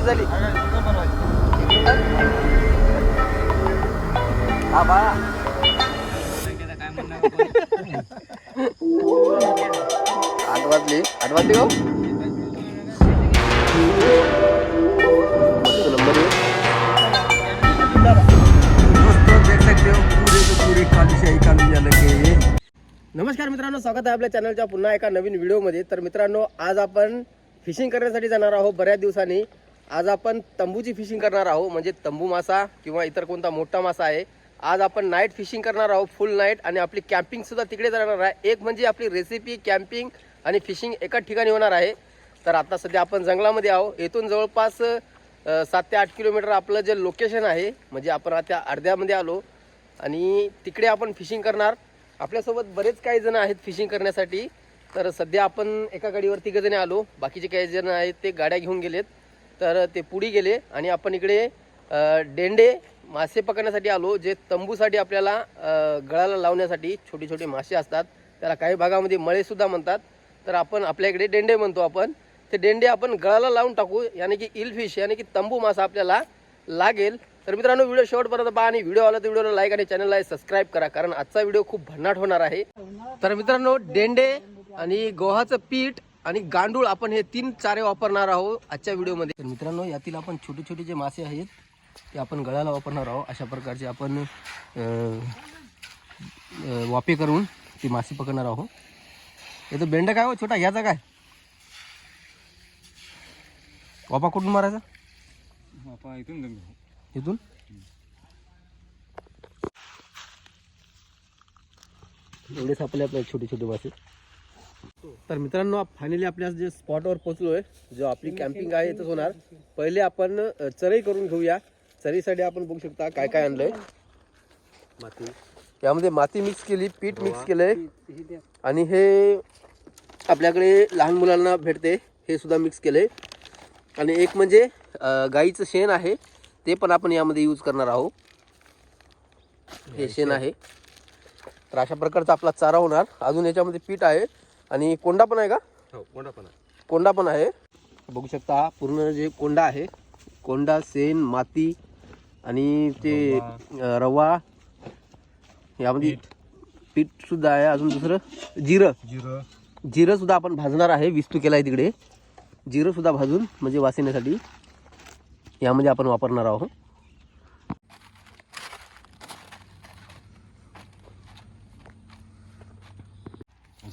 कशी झाली? हा बा आठ वाजले हो. मस्त नंबर आहे. दोस्तों देख सकते हो पूरी कालीशाही कालू झालं की. नमस्कार मित्रांनो, स्वागत आहे आपल्या चॅनलच्या पुन्हा एका नवीन व्हिडिओमध्ये. तर मित्रांनो, आज आपण फिशिंग करण्यासाठी जाणार आहोत बऱ्याच दिवसांनी. आज आपण तंबूची फिशिंग करणार आहोत, म्हणजे तंबू मासा किंवा इतर कोणता मोठा मासा आहे. आज आपण नाईट फिशिंग करणार आहोत, फुल नाईट, आणि आपली कॅम्पिंग सुद्धा तिकडे जाणार आहे. एक म्हणजे आपली रेसिपी, कॅम्पिंग आणि फिशिंग एकाच ठिकाणी होणार आहे. तर आता सध्या आपण जंगलामध्ये आहोत. येथून जवळपास 7 ते 8 किलोमीटर आपलं जे लोकेशन आहे, म्हणजे आपण आता अर्ध्यामध्ये आलो आणि तिकडे आपण फिशिंग करणार. आपल्यासोबत बरेच काही जण आहेत फिशिंग करण्यासाठी. तर सध्या आपण एका गाडीवर 3 जण आलो, बाकीचे काही जण आहेत ते गाड्या घेऊन गेलेत, तर ते पुढे गेले. आणि आपण इकडे डेंडे मासे पकडण्यासाठी आलो, जे तंबूसाठी आपल्याला गळाला लावण्यासाठी छोटे छोटे मासे असतात. त्याला काही भागामध्ये मळेसुद्धा म्हणतात. तर आपण आपल्या इकडे डेंडे म्हणतो. आपण ते डेंडे आपण गळाला लावून टाकू, यानी की इल फिश यानी की तंबू मासा आपल्याला लागेल. तर मित्रांनो, व्हिडिओ शेवटपर्यंत पहा आणि व्हिडिओ आला तर व्हिडिओला लाईक आणि चॅनलला सबस्क्राईब करा, कारण आजचा व्हिडिओ खूप भन्नाट होणार आहे. तर मित्रांनो, डेंडे आणि गव्हाचं पीठ आणि गांडूळ आपण हे 3 चारे वापरणार आहोत आजच्या व्हिडिओमध्ये. तर मित्रांनो, यातील आपण छोटे छोटे जे मासे आहेत ते आपण गळ्याला वापरणार आहोत. अशा प्रकारचे आपण वाफे करून ती मासे पकडणार आहोत. हे तर बेंड काय हो छोटा, घ्यायचा काय वापा कुठून मारायचा? वापा इथून इथून. एवढे सापले आपल्याला छोटे छोटे मासे. तर मित्रांनो, फायनली आपल्या जे स्पॉटवर पोहोचलोय, जो आपली कॅम्पिंग आहे इथंच होणार. पहिले आपण चरई करून घेऊया. चरीसाठी आपण बघू शकता काय काय आणलंय. माती, यामध्ये माती मिक्स केली, पीठ मिक्स केलंय, आणि हे आपल्याकडे लहान मुलांना भेटते हे सुद्धा मिक्स केलंय. आणि एक म्हणजे गाईचं शेण आहे, ते पण आपण यामध्ये यूज करणार आहोत. हे शेण आहे. तर अशा प्रकारचा आपला चारा होणार. अजून याच्यामध्ये पीठ आहे आणि कोंडा पण आहे का? हो, कोंडा पण आहे. बघू शकता पूर्ण जे कोंडा आहे, कोंडा, शेण, माती आणि ते रवा, यामध्ये पीठ सुद्धा आहे. अजून दुसरं जिरं सुद्धा आपण भाजणार आहे. विस्तू केला आहे तिकडे. जिरं सुद्धा भाजून म्हणजे वासिण्यासाठी यामध्ये आपण वापरणार आहोत.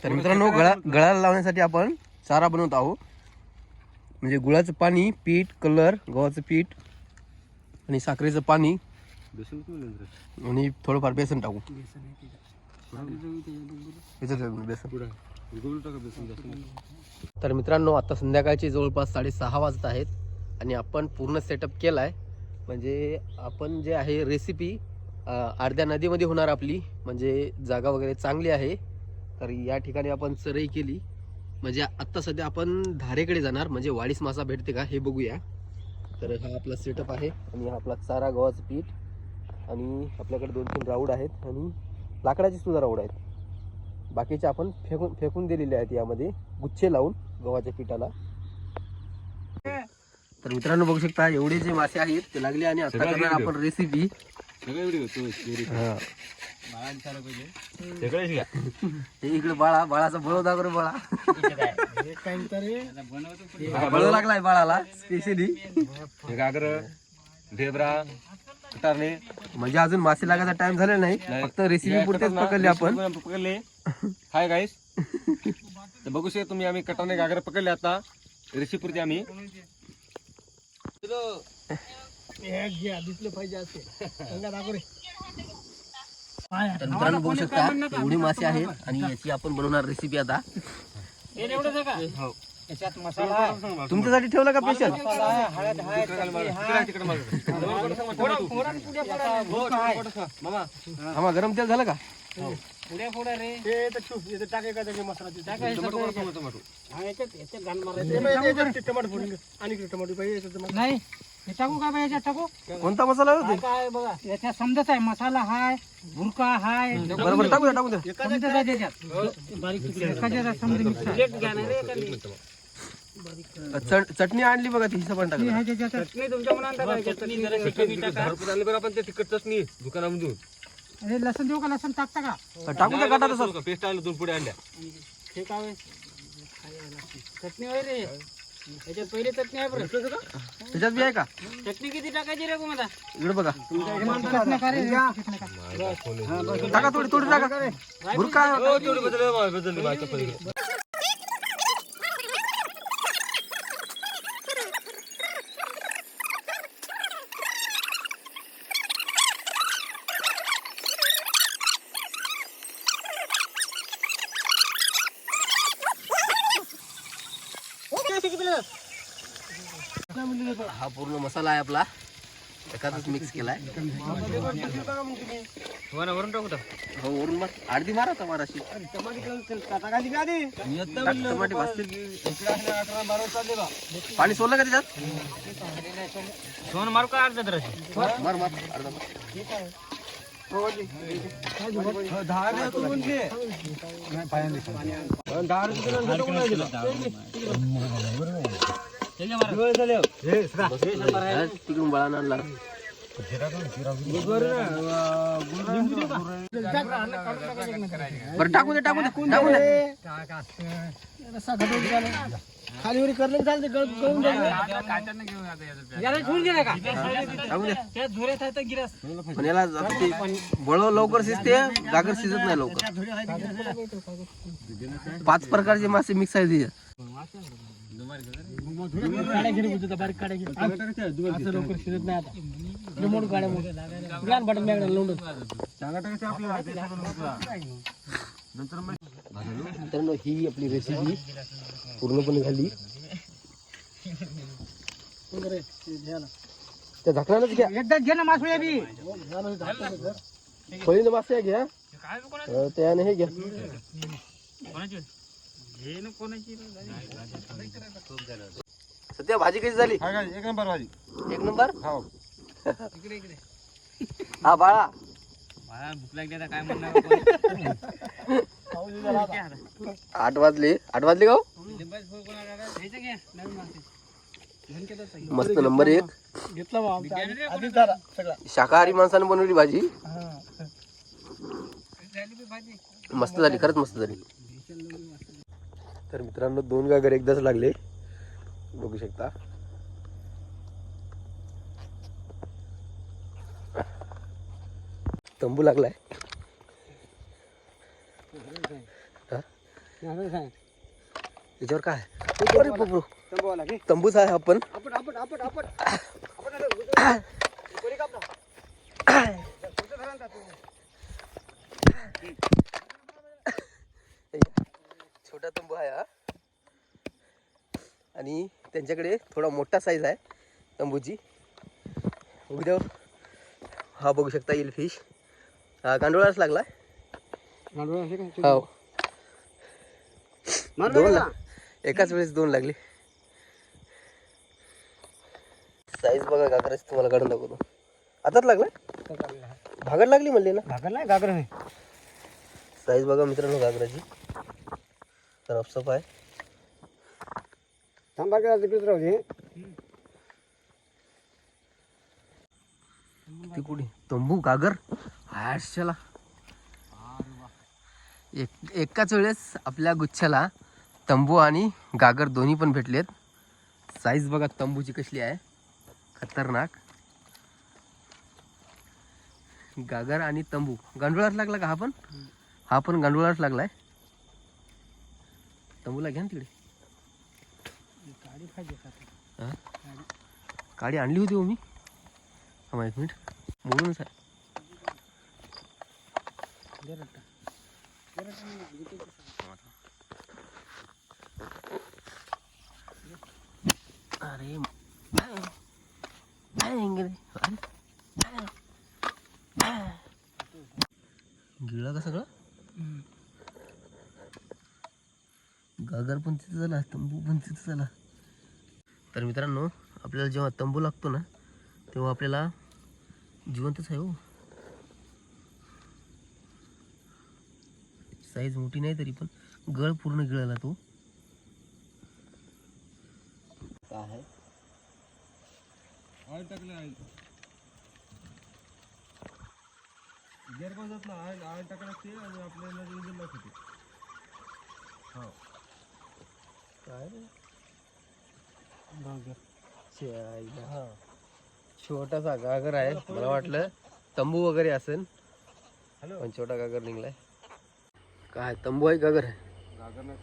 तर मित्रांनो, गळाला लावण्यासाठी आपण चारा बनवत आहोत. म्हणजे गुळाचं पाणी, पीठ, कलर, गव्हाचं पीठ आणि साखरेचं पाणी आणि थोडंफार बेसन टाकू. तर मित्रांनो, आता संध्याकाळचे जवळपास 6:30 वाजत आहेत आणि आपण पूर्ण सेटअप केला आहे. म्हणजे आपण जे आहे रेसिपी अर्ध्या नदीमध्ये होणार आपली, म्हणजे जागा वगैरे चांगली आहे. तर या ठिकाणी आपण चरई केली, म्हणजे आत्ता सध्या आपण धारेकडे जाणार, म्हणजे वाडीस मासा भेटते का हे बघूया. तर हा आपला सेटअप आहे आणि हा आपला चारा, गव्हाचं पीठ, आणि आपल्याकडे 2-3 राऊड आहेत आणि लाकडाची सुद्धा राऊड आहेत. बाकीचे आपण फेकून दिलेले आहेत यामध्ये गुच्छे लावून गव्हाच्या पिठाला. तर मित्रांनो, बघू शकता एवढे जे मासे आहेत ते लागले. आणि आता करणार आपण रेसिपी. इकडे बाळाचा बळवदा करू. बळव लागलाय बाळाला स्पेशली. म्हणजे अजून मासे लागायचा टाइम झालेला नाही, फक्त रेसिपी पुरतेच पकडले आपण. हाय गाईस, तर बघू शकता तुम्ही, आम्ही कटाने गागर पकडले. आता रेसिपी पुरते आम्ही तर मित्रांनो, बघू शकता एवढी मासे आहेत आणि याची आपण बनवणार रेसिपी. आता तुमच्यासाठी ठेवलं का स्पेशल? आम्हा गरम तेल झालं का? कोणता मसाला होता? काय बघा, याच्यात समजत आहे मसाला हाय, बुरका हाय, बरोबर टाकू द्या. समजत आहे त्याच्यात बारीक तुकडे. चटणी आणली बघा ती हिशोबाने टाका. चटणी तुमच्या मनात टाकायची. चटणी जरा कमी टाका. घरपोच आणली बरं आपण ते तिखट चटणी दुकानामधून. अरे लसूण देऊ का? लसूण टाकता का? टाकून द्या काटा तसं. पेस्ट आणलं 2 पुढे आणल्या. हे काय होय? चटणी होय रे. याच्यात पहिले चटणी आहे बरं. त्याच्यात बी आहे का? चटणी किती टाकायची रे गोमाता? इकडे बघा चटणी का रे? टाका थोडी थोडी टाका. बुरका तेवढी बदलली बायका पलीकडे. हा पूर्ण मसाला आहे आपला एकातच मिक्स केलाय. वरून टाकू. हो वरून मग अर्धी मारा तर माराशी टमाटे भाजतील. पाणी सोडलं का त्याच्यात? सोन मारू का अर्धा तर? मार मार अर्धा मार. तिकडून बळा आणला. बरं टाकून दे टाकून दे टाकून दे. खालीवरी करलं चालते गळून याला ठेवून गेला का? टाकून दे. त्या झोऱ्यात आहे तर गिरास. पण याला ते बळ लवकर शिजते, गागर शिजत नाही लवकर. 5 प्रकारचे मासे मिक्स आहे तिथे. काड्या घेऊन होतो बारीक काड्या घेऊन. असं लवकर शिजत नाही आता. रिमोट काड्या मोठ्या लहान बटन बॅग लावून. मित्रांनो ही आपली रेसिपी पूर्णपणे झाली. त्या झाकणानच घ्या. एकदा घे ना मासोळ्या बी. खोलीनं मासे घ्या. त्याने हे घ्या. सध्या भाजी कशी झाली? 1 नंबर भाजी. 1 नंबर. हो. हा बाळा भूक लागली आता काय 8 वाजले. 8 वाजले का हो? मस्त नंबर 1. शाकाहारी माणसाने बनवली भाजी. मस्त झाली, खरंच मस्त झाली. तर मित्रांनो 2 गागर एकदाच लागले, बघू शकता. तंबू लागलाय. त्याच्यावर काय? अरे बापरे, तंबूच आहे. आपण छोटा तंबू आहे हा. आणि त्यांच्याकडे थोडा मोठा साईज आहे तंबूची. उद्या हा बघू शकता येईल फिश. हा गांडोळाच लागला. हो 2 एकाच वेळेस 2 लागले. साईज बघा गागराची, तुम्हाला काढून दाखवतो. आताच लागलाय. भागड लागली म्हणले ना. भाकर नाही गागर नाही. साईज बघा मित्रांनो गागराची, तर अफसफ आहे. ती कुठे तंबू गागर हाशाला. एकाच वेळेस आपल्या गुच्छाला तंबू आणि गागर दोन्ही पण भेटलेत. साईज बघा तंबूची कसली आहे, खतरनाक. गागर आणि तंबू गांडोळाच लागला का? हा पण गांडोळाच लागलाय. तंबूला घ्या ना तिकडे. काडी आणली होती हो मी. हा 1 मिनिट म्हणूनच आहे. अरे गिळा का सगळं? गागर पण तिथे झाला, तंबू पण तिथे झाला. तर मित्रांनो आपल्याला जेव्हा तंबू लागतो ना तेव्हा आपल्याला जिवंतच आहे हो. साईज मोठी नाही तरी पण गळ पूर्ण गिळाला तो. आहे ऑइल टाकले ऑइल गिअर पण जात ना ऑइल टाकायला लागते आणि आपल्याला इंजिन लॉक होते हो काय रे? हा छोटासा गागर आहे मला वाटलं तंबू वगैरे असेल हॅलो पण छोटा गागर निघलाय काय तंबू आहे गागर आहे गागर नाही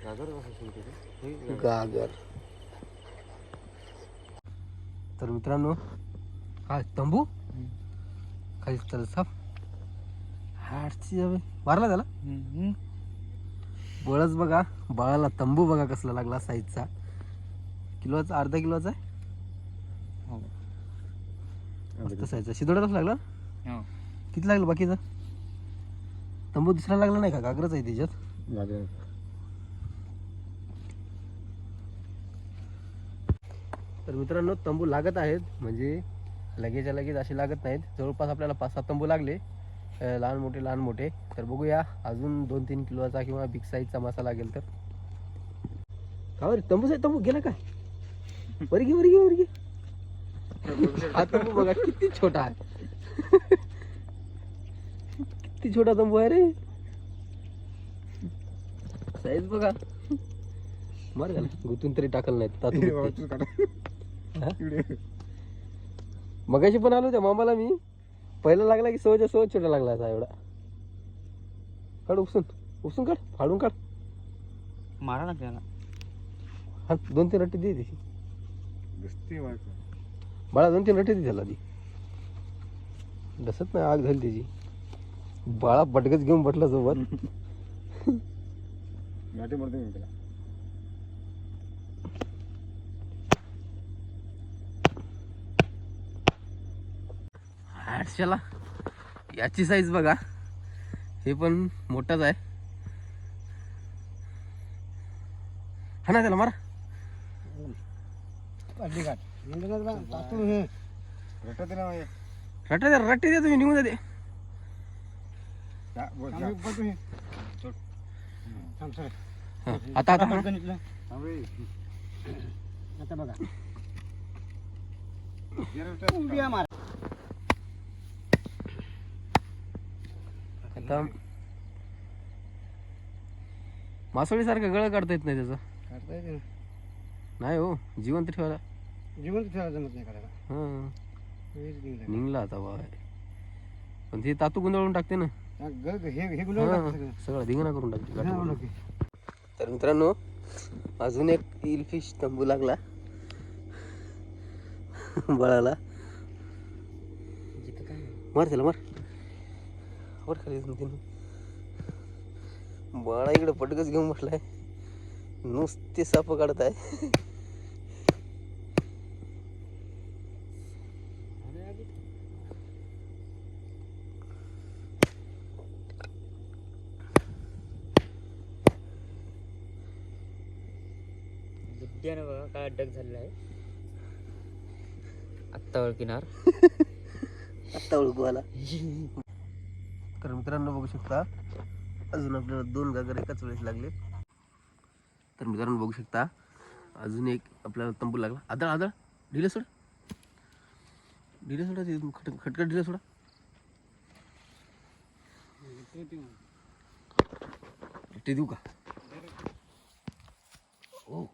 गागर कसं सुनते ते गागर तर मित्रांनो हा तंबू खाली चल साप हाटची मारला त्याला बळच बघा बाळाला तंबू बघा कसला लागला साईजचा किलोचा अर्धा किलोचा आहे मस्त साईजचा शिदोड्यालाच लागला किती लागलं बाकीचा तंबू दुसरा लागला नाही का गागरच आहे त्याच्यात तर मित्रांनो तंबू लागत आहेत म्हणजे लगेचच्या लगेच असे लागत नाहीत जवळपास आपल्याला 5-7 तंबू लागले लहान मोठे तर बघूया अजून 2-3 किलोचा किंवा बिग साईजचा मासा लागेल तर का बरं तंबू गेला काय वर घे हा तंबू बघा किती छोटा आहे किती छोटा तंबू आहे रे साईज बघा मार झाला गुतून तरी टाकल नाही मगाशी पण आलो त्या मामाला मी पहिला लागला की सहज छोटा लागला असा एवढा काढ उपसून काढ फाडून काढ मारा ना त्याला हा 2-3 रट्टे दे त्याची दिसते बाळा 2-3 रट्टे दे त्याला ती डसत नाही आग झाली त्याची बाळा बटकच घेऊन बटला सोबत गाठी मारते मी त्याला आठशेला याची साईज बघा हे पण मोठाच आहे हा ना त्याला मारा रट्टे दे तुम्ही निघून दे आता आता बघा आता मासोळी सारखं गळ काढता येत नाही त्याचं नाही हो जिवंत ठेवायला जमत नाही करायला हा निघला आता बाय पण ते तातू गुंडाळून टाकते ना सगळं धिंगणा करून टाकते तर मित्रांनो अजून एक ईल फिश तंबू लागला बाळाला मार त्याला मार खाली बाळा इकडे पटकच घेऊन बसलाय नुसते साप काढत आहे बघा काय अड्डक झालेला आहे आत्ता ओळखीनार आत्ता ओळखू आला तर मित्रांनो बघू शकता अजून आपल्याला 2 गागर एकाच वेळेस लागले तर मित्रांनो बघू शकता अजून एक आपल्याला तंबू लागला आदळ ढिले सोडा खटखट ढिले सोडा ते देऊ का ओ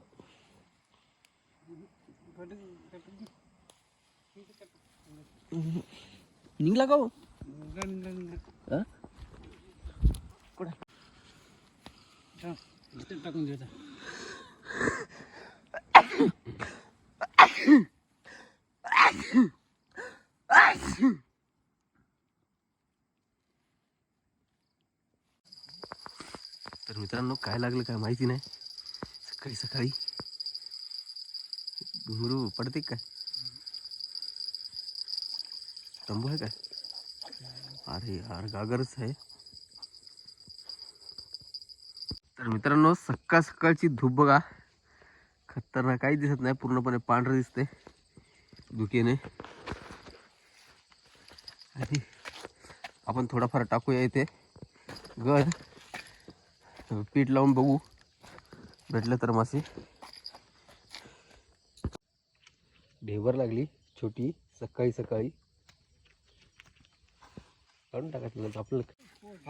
निघला का हो टाकून द्यायचा तर मित्रांनो काय लागलं काय माहिती नाही सकाळी घुंगरू पडते काय तंबू आहे काय अरे यार गागरच आहे तर मित्रांनो सकाळची धूप बघा खतरनाक काही दिसत नाही पूर्णपणे पांढरं दिसते धुकेने आणि आपण थोडाफार टाकूया इथे गड पीठ लावून बघू भेटलं तर मासे ढेबर लागली छोटी सकाळी सकाळी काढून टाकायचं आपलं.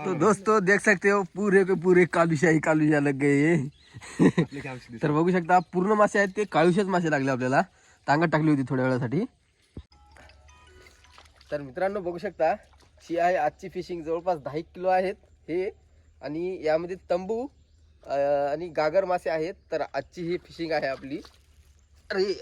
तो दोस्तों देख सकते हो पूरे के पूरे कालुशा लग गए. तर बघू शकता पूर्ण मासे आहेत ते काळुशाच मासे लागले आपल्याला. टांगत टाकली होती थोड्या वेळासाठी. तर मित्रांनो बघू शकता ही आहे आजची फिशिंग. जवळपास 10 किलो आहेत हे आणि यामध्ये तंबू आणि गागर मासे आहेत. तर आजची ही फिशिंग आहे आपली. अरे